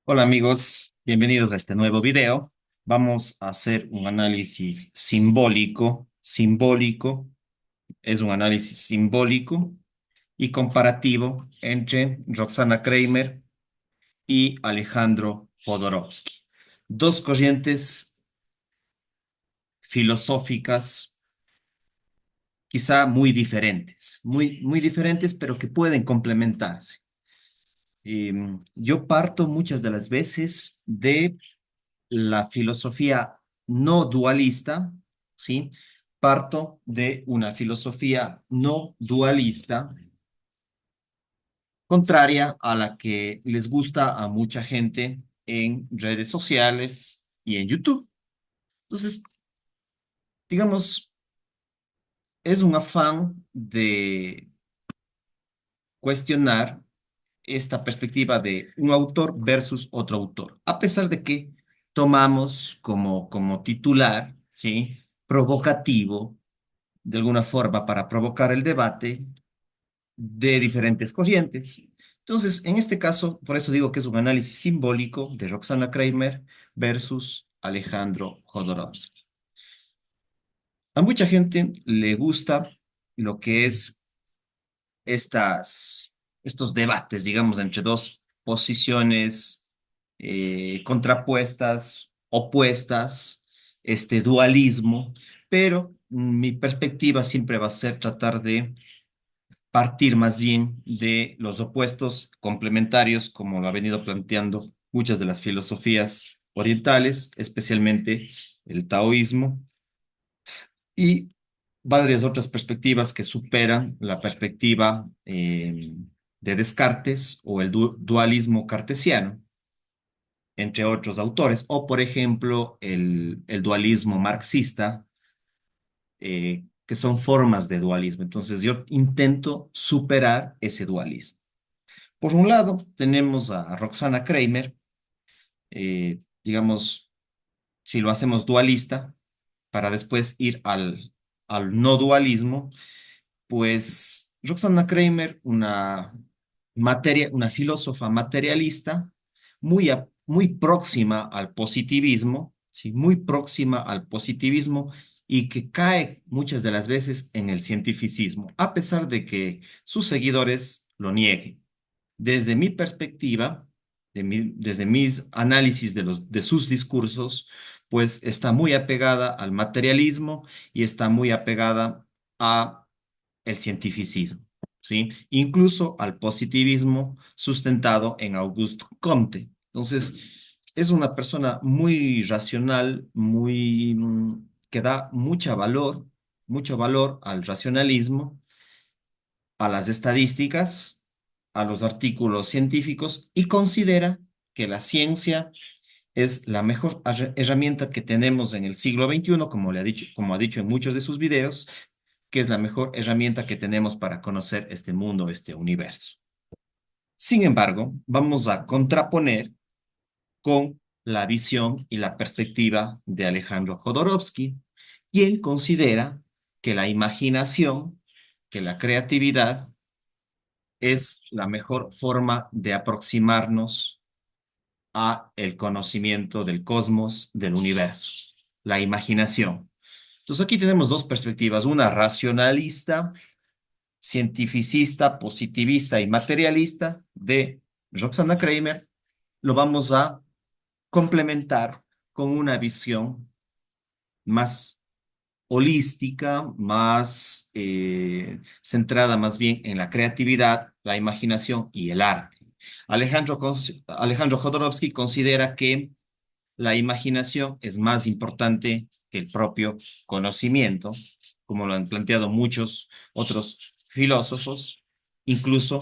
Hola amigos, bienvenidos a este nuevo video. Vamos a hacer un análisis simbólico. Simbólico es un análisis simbólico y comparativo entre Roxana Kramer y Alejandro Jodorowsky. Dos corrientes filosóficas quizá muy diferentes, pero que pueden complementarse. Yo parto muchas de las veces de la filosofía no dualista, ¿sí? Parto de una filosofía no dualista, contraria a la que les gusta a mucha gente en redes sociales y en YouTube. Entonces, digamos, es un afán de cuestionar esta perspectiva de un autor versus otro autor, a pesar de que tomamos como titular, ¿sí? Provocativo de alguna forma para provocar el debate de diferentes corrientes. Entonces, en este caso, por eso digo que es un análisis simbólico de Roxana Kramer versus Alejandro Jodorowsky. A mucha gente le gusta lo que es estos debates, digamos, entre dos posiciones contrapuestas, opuestas, este dualismo, pero mi perspectiva siempre va a ser tratar de partir más bien de los opuestos complementarios, como lo ha venido planteando muchas de las filosofías orientales, especialmente el taoísmo, y varias otras perspectivas que superan la perspectiva de Descartes o el dualismo cartesiano, entre otros autores, o por ejemplo el dualismo marxista, que son formas de dualismo. Entonces yo intento superar ese dualismo. Por un lado, tenemos a Roxana Kramer, digamos, si lo hacemos dualista, para después ir al no dualismo, pues Roxana Kramer, una filósofa materialista muy próxima al positivismo, ¿sí? Muy próxima al positivismo y que cae muchas de las veces en el cientificismo, a pesar de que sus seguidores lo nieguen. Desde mi perspectiva, desde mis análisis de sus discursos, pues está muy apegada al materialismo y está muy apegada a el cientificismo, ¿sí? Incluso al positivismo sustentado en Auguste Comte. Entonces, es una persona muy racional, que da mucho valor al racionalismo, a las estadísticas, a los artículos científicos y considera que la ciencia es la mejor herramienta que tenemos en el siglo XXI, como ha dicho en muchos de sus videos, que es la mejor herramienta que tenemos para conocer este mundo, este universo. Sin embargo, vamos a contraponer con la visión y la perspectiva de Alejandro Jodorowsky, quien considera que la imaginación, que la creatividad es la mejor forma de aproximarnos a el conocimiento del cosmos, del universo, la imaginación. Entonces aquí tenemos dos perspectivas, una racionalista, cientificista, positivista y materialista de Roxana Kramer. Lo vamos a complementar con una visión más holística, más centrada más bien en la creatividad, la imaginación y el arte. Alejandro Jodorowsky considera que la imaginación es más importante que el propio conocimiento, como lo han planteado muchos otros filósofos, incluso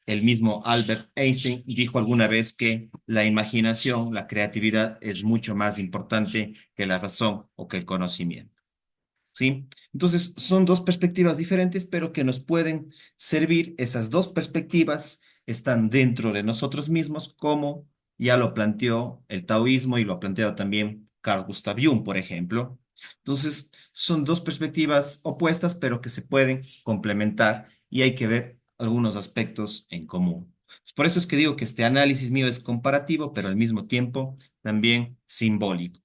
el mismo Albert Einstein dijo alguna vez que la imaginación, la creatividad es mucho más importante que la razón o que el conocimiento. ¿Sí? Entonces, son dos perspectivas diferentes, pero que nos pueden servir. Esas dos perspectivas están dentro de nosotros mismos, como ya lo planteó el taoísmo y lo ha planteado también Carl Gustav Jung, por ejemplo. Entonces, son dos perspectivas opuestas, pero que se pueden complementar y hay que ver algunos aspectos en común. Por eso es que digo que este análisis mío es comparativo, pero al mismo tiempo también simbólico.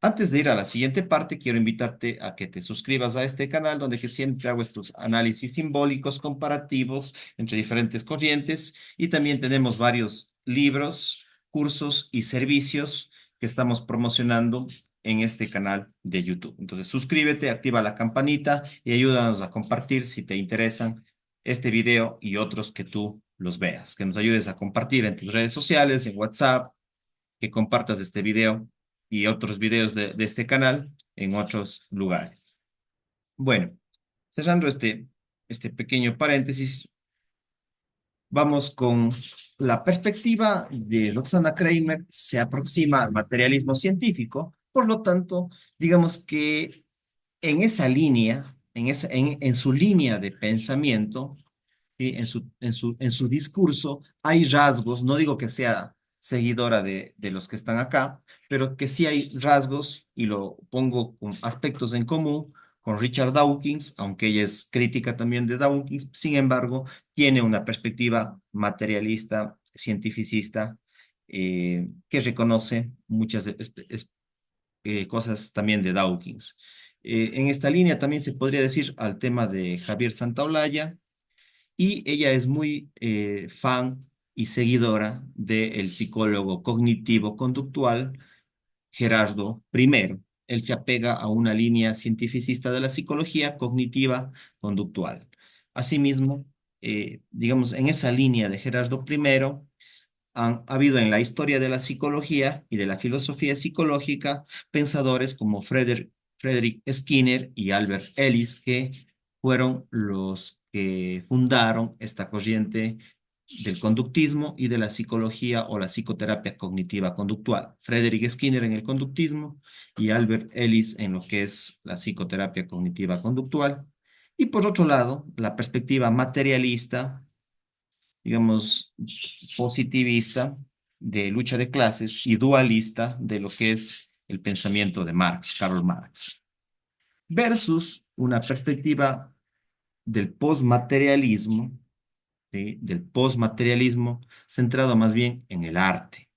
Antes de ir a la siguiente parte, quiero invitarte a que te suscribas a este canal donde que siempre hago estos análisis simbólicos comparativos entre diferentes corrientes y también tenemos varios libros, cursos y servicios que estamos promocionando en este canal de YouTube. Entonces, suscríbete, activa la campanita y ayúdanos a compartir si te interesan este video y otros que tú los veas. Que nos ayudes a compartir en tus redes sociales, en WhatsApp, que compartas este video y otros videos de este canal en otros lugares. Bueno, cerrando este pequeño paréntesis, vamos con la perspectiva de Roxana Kramer, se aproxima al materialismo científico, por lo tanto, digamos que en esa línea, en su línea de pensamiento, ¿sí? En su discurso hay rasgos, no digo que sea seguidora de los que están acá, pero que sí hay rasgos, y lo pongo con aspectos en común con Richard Dawkins, aunque ella es crítica también de Dawkins, sin embargo, tiene una perspectiva materialista, cientificista, que reconoce muchas cosas también de Dawkins. En esta línea también se podría decir al tema de Javier Santaolalla, y ella es muy fan y seguidora del psicólogo cognitivo-conductual Gerardo I. Él se apega a una línea cientificista de la psicología cognitiva conductual. Asimismo, digamos, en esa línea de Gerardo I, ha habido en la historia de la psicología y de la filosofía psicológica pensadores como Frederick Skinner y Albert Ellis, que fueron los que fundaron esta corriente del conductismo y de la psicología o la psicoterapia cognitiva conductual. Frederick Skinner en el conductismo y Albert Ellis en lo que es la psicoterapia cognitiva conductual. Y por otro lado, la perspectiva materialista, digamos, positivista de lucha de clases y dualista de lo que es el pensamiento de Marx, Karl Marx, versus una perspectiva del postmaterialismo, ¿sí? Del postmaterialismo centrado más bien en el arte,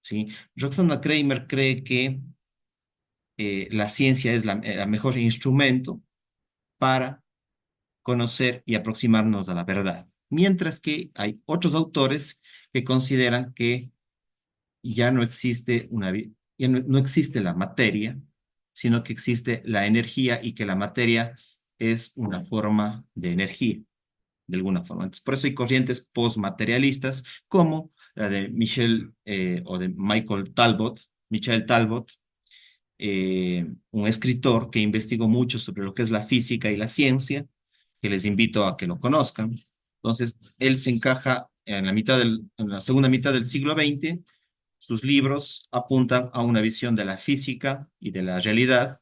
¿sí? Roxana Kramer cree que la ciencia es el mejor instrumento para conocer y aproximarnos a la verdad, mientras que hay otros autores que consideran que ya no existe no existe la materia, sino que existe la energía y que la materia es una forma de energía, de alguna forma. Entonces, por eso hay corrientes postmaterialistas como la de o de Michael Talbot, un escritor que investigó mucho sobre lo que es la física y la ciencia, que les invito a que lo conozcan. Entonces, él se encaja en en la segunda mitad del siglo XX. Sus libros apuntan a una visión de la física y de la realidad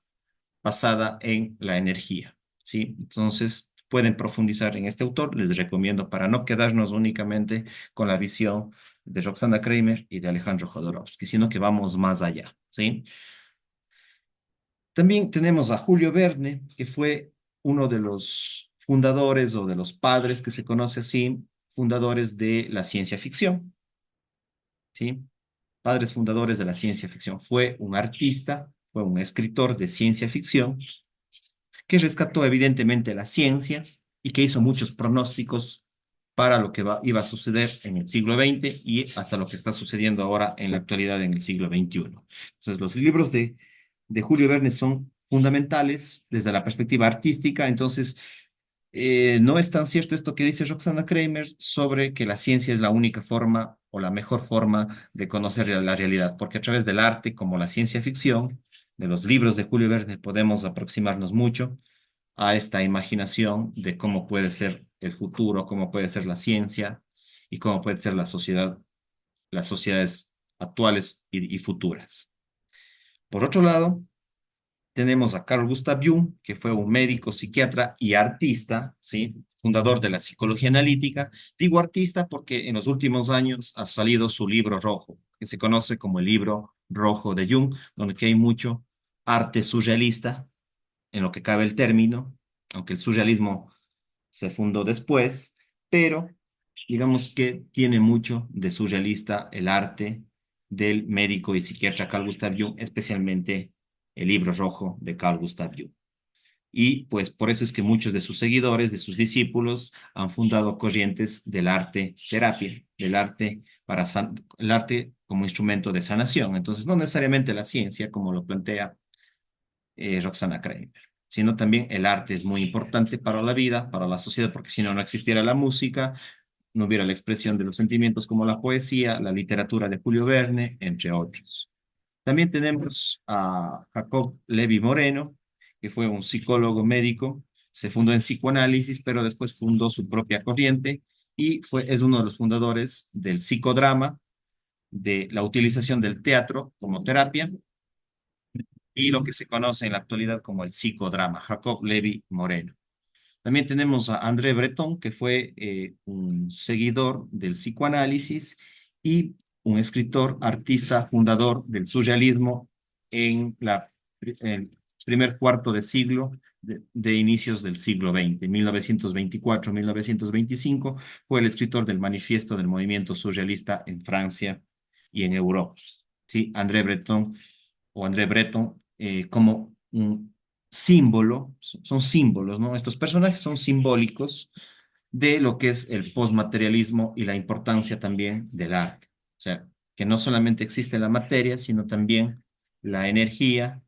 basada en la energía, ¿sí? Entonces, pueden profundizar en este autor, les recomiendo para no quedarnos únicamente con la visión de Roxana Kramer y de Alejandro Jodorowsky, sino que vamos más allá, ¿sí? También tenemos a Julio Verne, que fue uno de los fundadores o de los padres que se conoce así, fundadores de la ciencia ficción, ¿sí? Padres fundadores de la ciencia ficción. Fue un artista, fue un escritor de ciencia ficción que rescató evidentemente la ciencia y que hizo muchos pronósticos para lo que iba a suceder en el siglo XX y hasta lo que está sucediendo ahora en la actualidad en el siglo XXI. Entonces, los libros de Julio Verne son fundamentales desde la perspectiva artística. Entonces, no es tan cierto esto que dice Roxana Kramer sobre que la ciencia es la única forma o la mejor forma de conocer la realidad, porque a través del arte, como la ciencia ficción, de los libros de Julio Verne, podemos aproximarnos mucho a esta imaginación de cómo puede ser el futuro, cómo puede ser la ciencia y cómo puede ser la sociedad, las sociedades actuales y futuras. Por otro lado, tenemos a Carl Gustav Jung, que fue un médico, psiquiatra y artista, ¿sí? Fundador de la psicología analítica. Digo artista porque en los últimos años ha salido su libro rojo, que se conoce como el libro rojo de Jung, donde que hay mucho arte surrealista, en lo que cabe el término, aunque el surrealismo se fundó después, pero digamos que tiene mucho de surrealista el arte del médico y psiquiatra Carl Gustav Jung, especialmente el libro rojo de Carl Gustav Jung. Y pues por eso es que muchos de sus seguidores, de sus discípulos, han fundado corrientes del arte terapia, del arte el arte como instrumento de sanación. Entonces, no necesariamente la ciencia, como lo plantea Roxana Kramer, sino también el arte es muy importante para la vida, para la sociedad, porque si no, no existiera la música, no hubiera la expresión de los sentimientos como la poesía, la literatura de Julio Verne, entre otros. También tenemos a Jacob Levi Moreno, que fue un psicólogo médico, se fundó en psicoanálisis, pero después fundó su propia corriente y es uno de los fundadores del psicodrama, de la utilización del teatro como terapia y lo que se conoce en la actualidad como el psicodrama, Jacob Levi Moreno. También tenemos a André Breton, que fue un seguidor del psicoanálisis y un escritor, artista, fundador del surrealismo en el primer cuarto de siglo de inicios del siglo XX. 1924-1925 fue el escritor del manifiesto del movimiento surrealista en Francia y en Europa. Sí, André Breton o André Breton como un símbolo, son símbolos, ¿no? Estos personajes son simbólicos de lo que es el postmaterialismo y la importancia también del arte. O sea, que no solamente existe la materia, sino también la energía,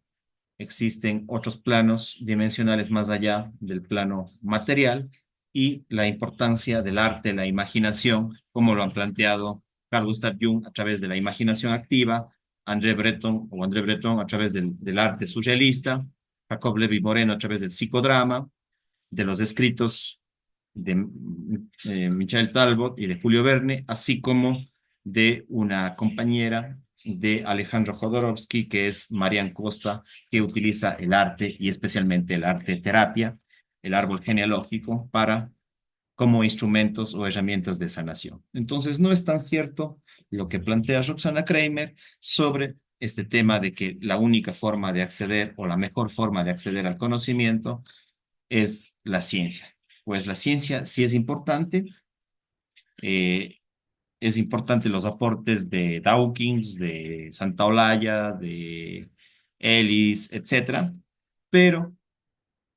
existen otros planos dimensionales más allá del plano material y la importancia del arte, la imaginación, como lo han planteado Carl Gustav Jung a través de la imaginación activa, André Breton a través del arte surrealista, Jacob Levi Moreno a través del psicodrama, de los escritos de Michael Talbot y de Julio Verne, así como de una compañera de Alejandro Jodorowsky, que es Marian Costa, que utiliza el arte y especialmente el arte terapia, el árbol genealógico, para como instrumentos o herramientas de sanación. Entonces, no es tan cierto lo que plantea Roxana Kramer sobre este tema de que la única forma de acceder o la mejor forma de acceder al conocimiento es la ciencia. Pues la ciencia sí eh, es importante los aportes de Dawkins, de Santaolalla, de Ellis, etcétera, pero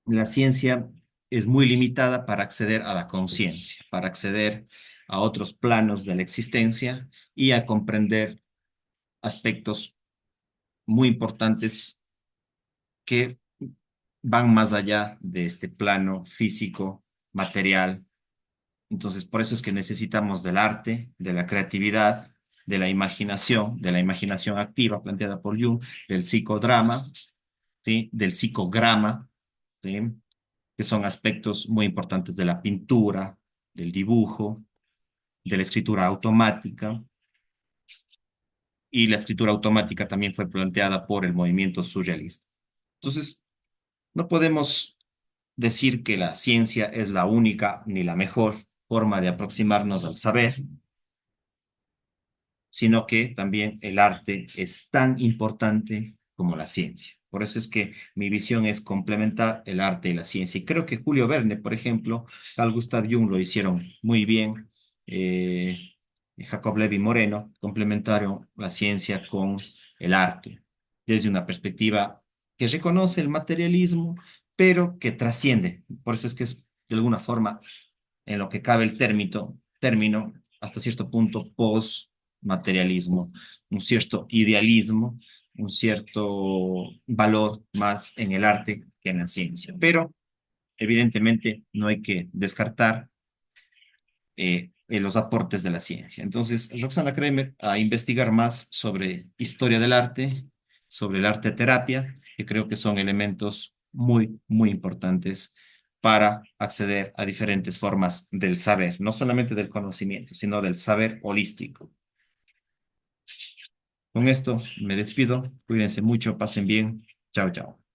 la ciencia es muy limitada para acceder a la conciencia, para acceder a otros planos de la existencia y a comprender aspectos muy importantes que van más allá de este plano físico, material. Entonces, por eso es que necesitamos del arte, de la creatividad, de la imaginación activa planteada por Jung, del psicodrama, ¿sí? Del psicograma, ¿sí? Que son aspectos muy importantes de la pintura, del dibujo, de la escritura automática. Y la escritura automática también fue planteada por el movimiento surrealista. Entonces, no podemos decir que la ciencia es la única ni la mejor forma de aproximarnos al saber, sino que también el arte es tan importante como la ciencia. Por eso es que mi visión es complementar el arte y la ciencia. Y creo que Julio Verne, por ejemplo, Carl Gustav Jung lo hicieron muy bien. Jacob Levi Moreno complementaron la ciencia con el arte desde una perspectiva que reconoce el materialismo, pero que trasciende. Por eso es que es de alguna forma en lo que cabe el término hasta cierto punto post-materialismo, un cierto idealismo, un cierto valor más en el arte que en la ciencia. Pero evidentemente no hay que descartar los aportes de la ciencia. Entonces, Roxana Kramer a investigar más sobre historia del arte, sobre el arte terapia, que creo que son elementos muy, muy importantes para acceder a diferentes formas del saber, no solamente del conocimiento, sino del saber holístico. Con esto me despido, cuídense mucho, pasen bien, chao, chao.